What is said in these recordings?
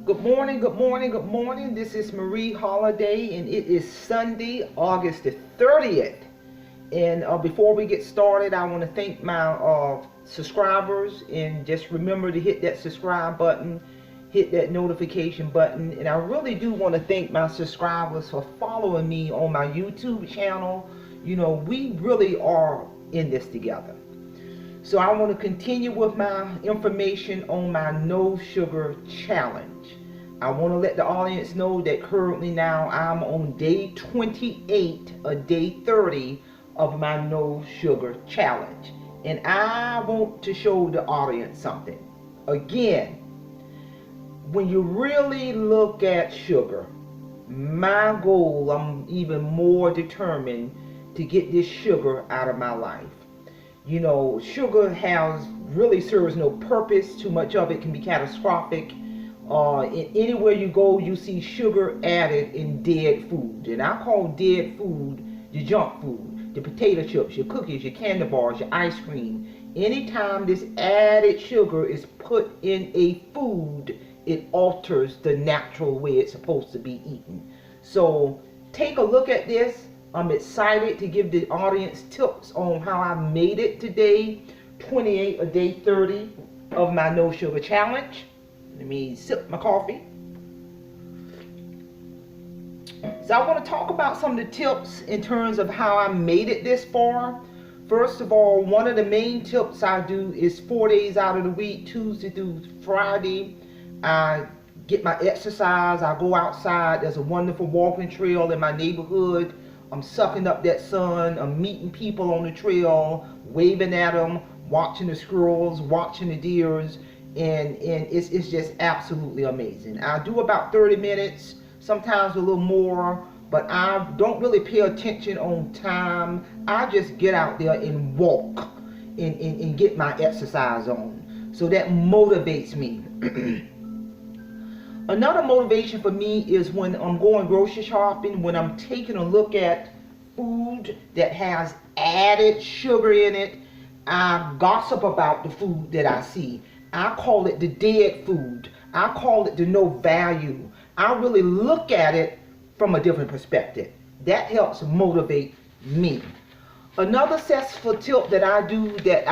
Good morning, good morning, good morning. This is Marie Holiday, and it is Sunday, August the 30th. And before we get started, I want to thank my subscribers, and just remember to hit that subscribe button, hit that notification button. And I really do want to thank my subscribers for following me on my YouTube channel. You know, we really are in this together. So I want to continue with my information on my no sugar challenge. I want to let the audience know that currently now I'm on day 28 of day 30 of my no sugar challenge. And I want to show the audience something. Again, when you really look at sugar, my goal, I'm even more determined to get this sugar out of my life. You know, sugar really serves no purpose. Too much of it can be catastrophic. Anywhere you go, you see sugar added in dead food. And I call dead food the junk food, the potato chips, your cookies, your candy bars, your ice cream. Anytime this added sugar is put in a food, it alters the natural way it's supposed to be eaten. So take a look at this. I'm excited to give the audience tips on how I made it today, 28 of day 30 of my no sugar challenge. Let me sip my coffee. So I want to talk about some of the tips in terms of how I made it this far. First of all, one of the main tips I do is 4 days out of the week, Tuesday through Friday, I get my exercise. I go outside. There's a wonderful walking trail in my neighborhood. I'm sucking up that sun. I'm meeting people on the trail, waving at them, watching the squirrels, watching the deers, and it's just absolutely amazing. I do about 30 minutes, sometimes a little more, but I don't really pay attention on time. I just get out there and walk and get my exercise on. So that motivates me. Another motivation for me is when I'm going grocery shopping, when I'm taking a look at food that has added sugar in it. I gossip about the food that I see. I call it the dead food. I call it the no value. I really look at it from a different perspective. That helps motivate me. Another successful tip that I do that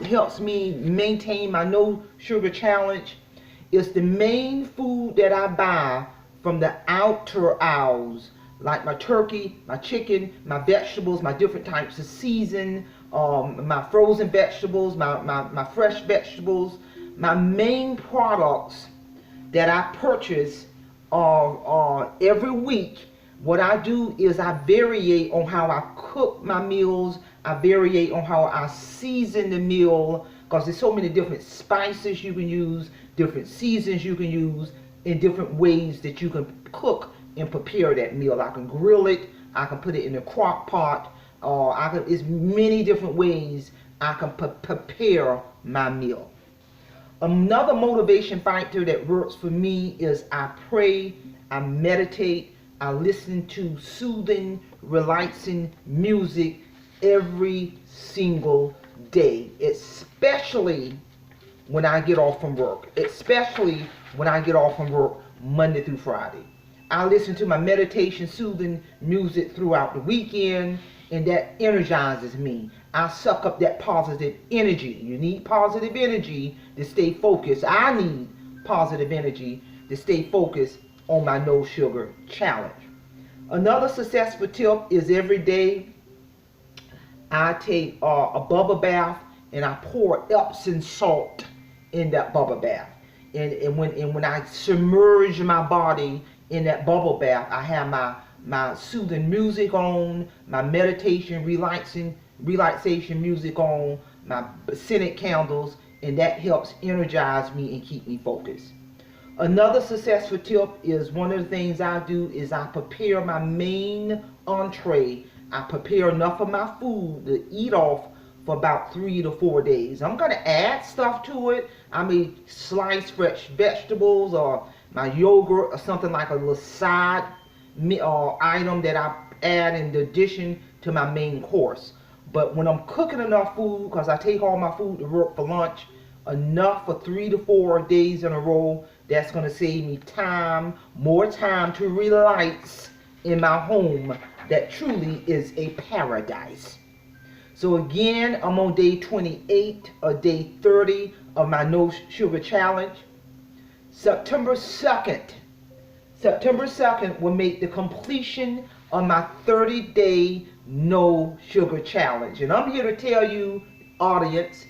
helps me maintain my no sugar challenge is the main food that I buy from the outer aisles, like my turkey, my chicken, my vegetables, my different types of season, my frozen vegetables, my fresh vegetables. My main products that I purchase every week, what I do is I variate on how I cook my meals. I variate on how I season the meal, because there's so many different spices you can use, different seasons you can use, in different ways that you can cook and prepare that meal. I can grill it, I can put it in a crock pot, it's many different ways I can prepare my meal. Another motivation factor that works for me is I pray, I meditate, I listen to soothing, relaxing music every single day, especially when I get off from work, Monday through Friday. I listen to my meditation, soothing music throughout the weekend, and that energizes me. I suck up that positive energy. You need positive energy to stay focused. I need positive energy to stay focused on my no sugar challenge. Another successful tip is every day I take a bubble bath and I pour Epsom salt in that bubble bath. And when I submerge my body in that bubble bath, I have my soothing music on, my meditation, relaxation music on, my scented candles, and that helps energize me and keep me focused. Another successful tip is one of the things I do is I prepare my main entree. I prepare enough of my food to eat off for about 3 to 4 days. I'm going to add stuff to it. I may slice fresh vegetables or my yogurt or something like a little side item that I add in addition to my main course. But when I'm cooking enough food, because I take all my food to work for lunch, enough for 3 to 4 days in a row, That's going to save me time, more time to relax in my home that truly is a paradise. So again, I'm on day 28 or day 30 of my no sugar challenge. September 2nd will make the completion of my 30-day no sugar challenge. And I'm here to tell you, audience,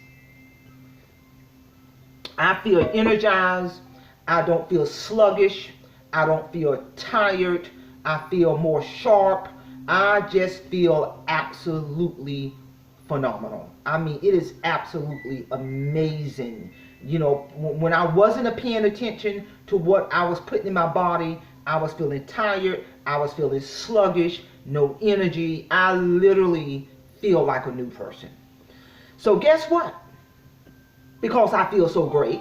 I feel energized. I don't feel sluggish. I don't feel tired. I feel more sharp. I just feel absolutely phenomenal. I mean, it is absolutely amazing. You know, when I wasn't paying attention to what I was putting in my body, I was feeling tired. I was feeling sluggish, no energy. I literally feel like a new person. So guess what? Because I feel so great,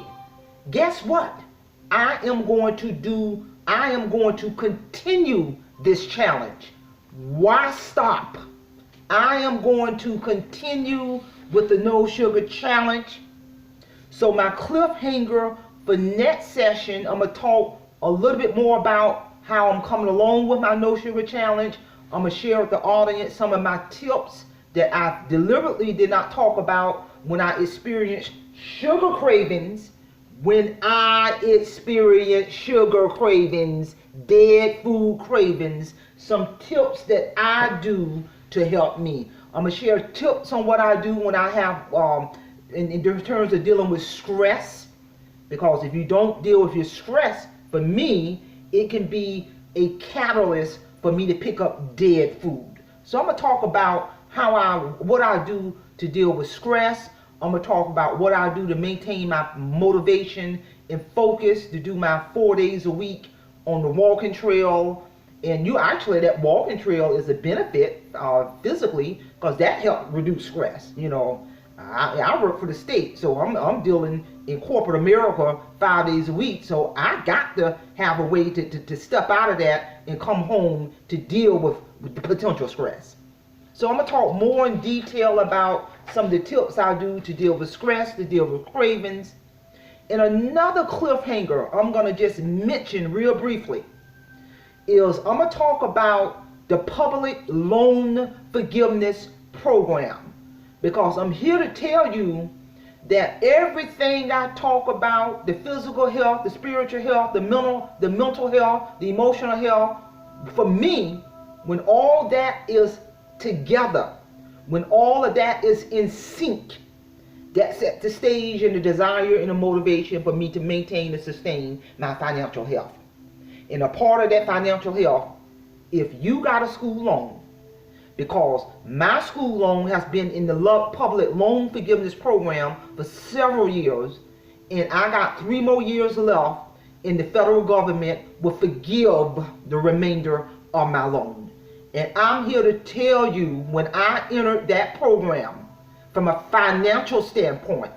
guess what? I am going to continue this challenge. Why stop? I am going to continue with the no sugar challenge. So my cliffhanger for next session, I'm going to talk a little bit more about how I'm coming along with my no sugar challenge. I'm going to share with the audience some of my tips that I deliberately did not talk about when I experienced sugar cravings. When I experience sugar cravings, dead food cravings, some tips that I do to help me. I'm going to share tips on what I do when I have, in terms of dealing with stress. Because if you don't deal with your stress, for me, it can be a catalyst for me to pick up dead food. So I'm going to talk about what I do to deal with stress. I'm going to talk about what I do to maintain my motivation and focus to do my 4 days a week on the walking trail. And that walking trail is a benefit physically, because that helps reduce stress. You know, I work for the state, so I'm dealing in corporate America 5 days a week. So I got to have a way to step out of that and come home to deal with the potential stress. So I'm going to talk more in detail about some of the tips I do to deal with stress, to deal with cravings. And another cliffhanger I'm going to just mention real briefly is I'm going to talk about the public loan forgiveness program. Because I'm here to tell you that everything I talk about, the physical health, the spiritual health, the mental health, the emotional health, for me, when all that is together, when all of that is in sync, that sets the stage and the desire and the motivation for me to maintain and sustain my financial health. And a part of that financial health, if you got a school loan, because my school loan has been in the public loan forgiveness program for several years, and I got 3 more years left, and the federal government will forgive the remainder of my loan. And I'm here to tell you, when I entered that program, from a financial standpoint,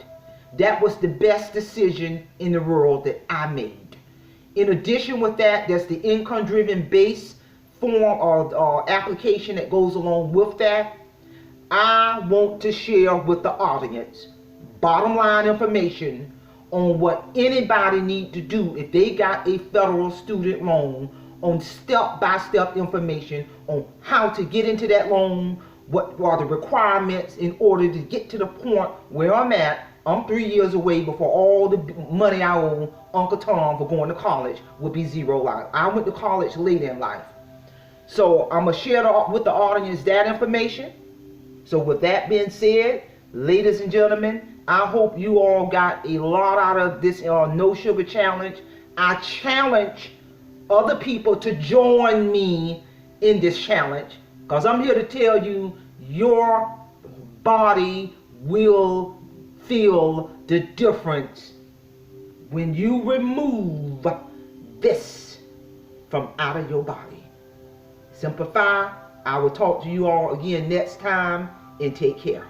that was the best decision in the world that I made. In addition with that, there's the income-driven base form or application that goes along with that. I want to share with the audience bottom line information on what anybody need to do if they got a federal student loan, on step-by-step information on how to get into that loan, what are the requirements in order to get to the point where I'm at. I'm 3 years away before all the money I owe Uncle Tom for going to college will be zero. I went to college late in life. So I'm going to share with the audience that information. So with that being said, ladies and gentlemen, I hope you all got a lot out of this no sugar challenge. I challenge other people to join me in this challenge, because I'm here to tell you, your body will feel the difference when you remove this from out of your body. Simplify. I will talk to you all again next time, and take care.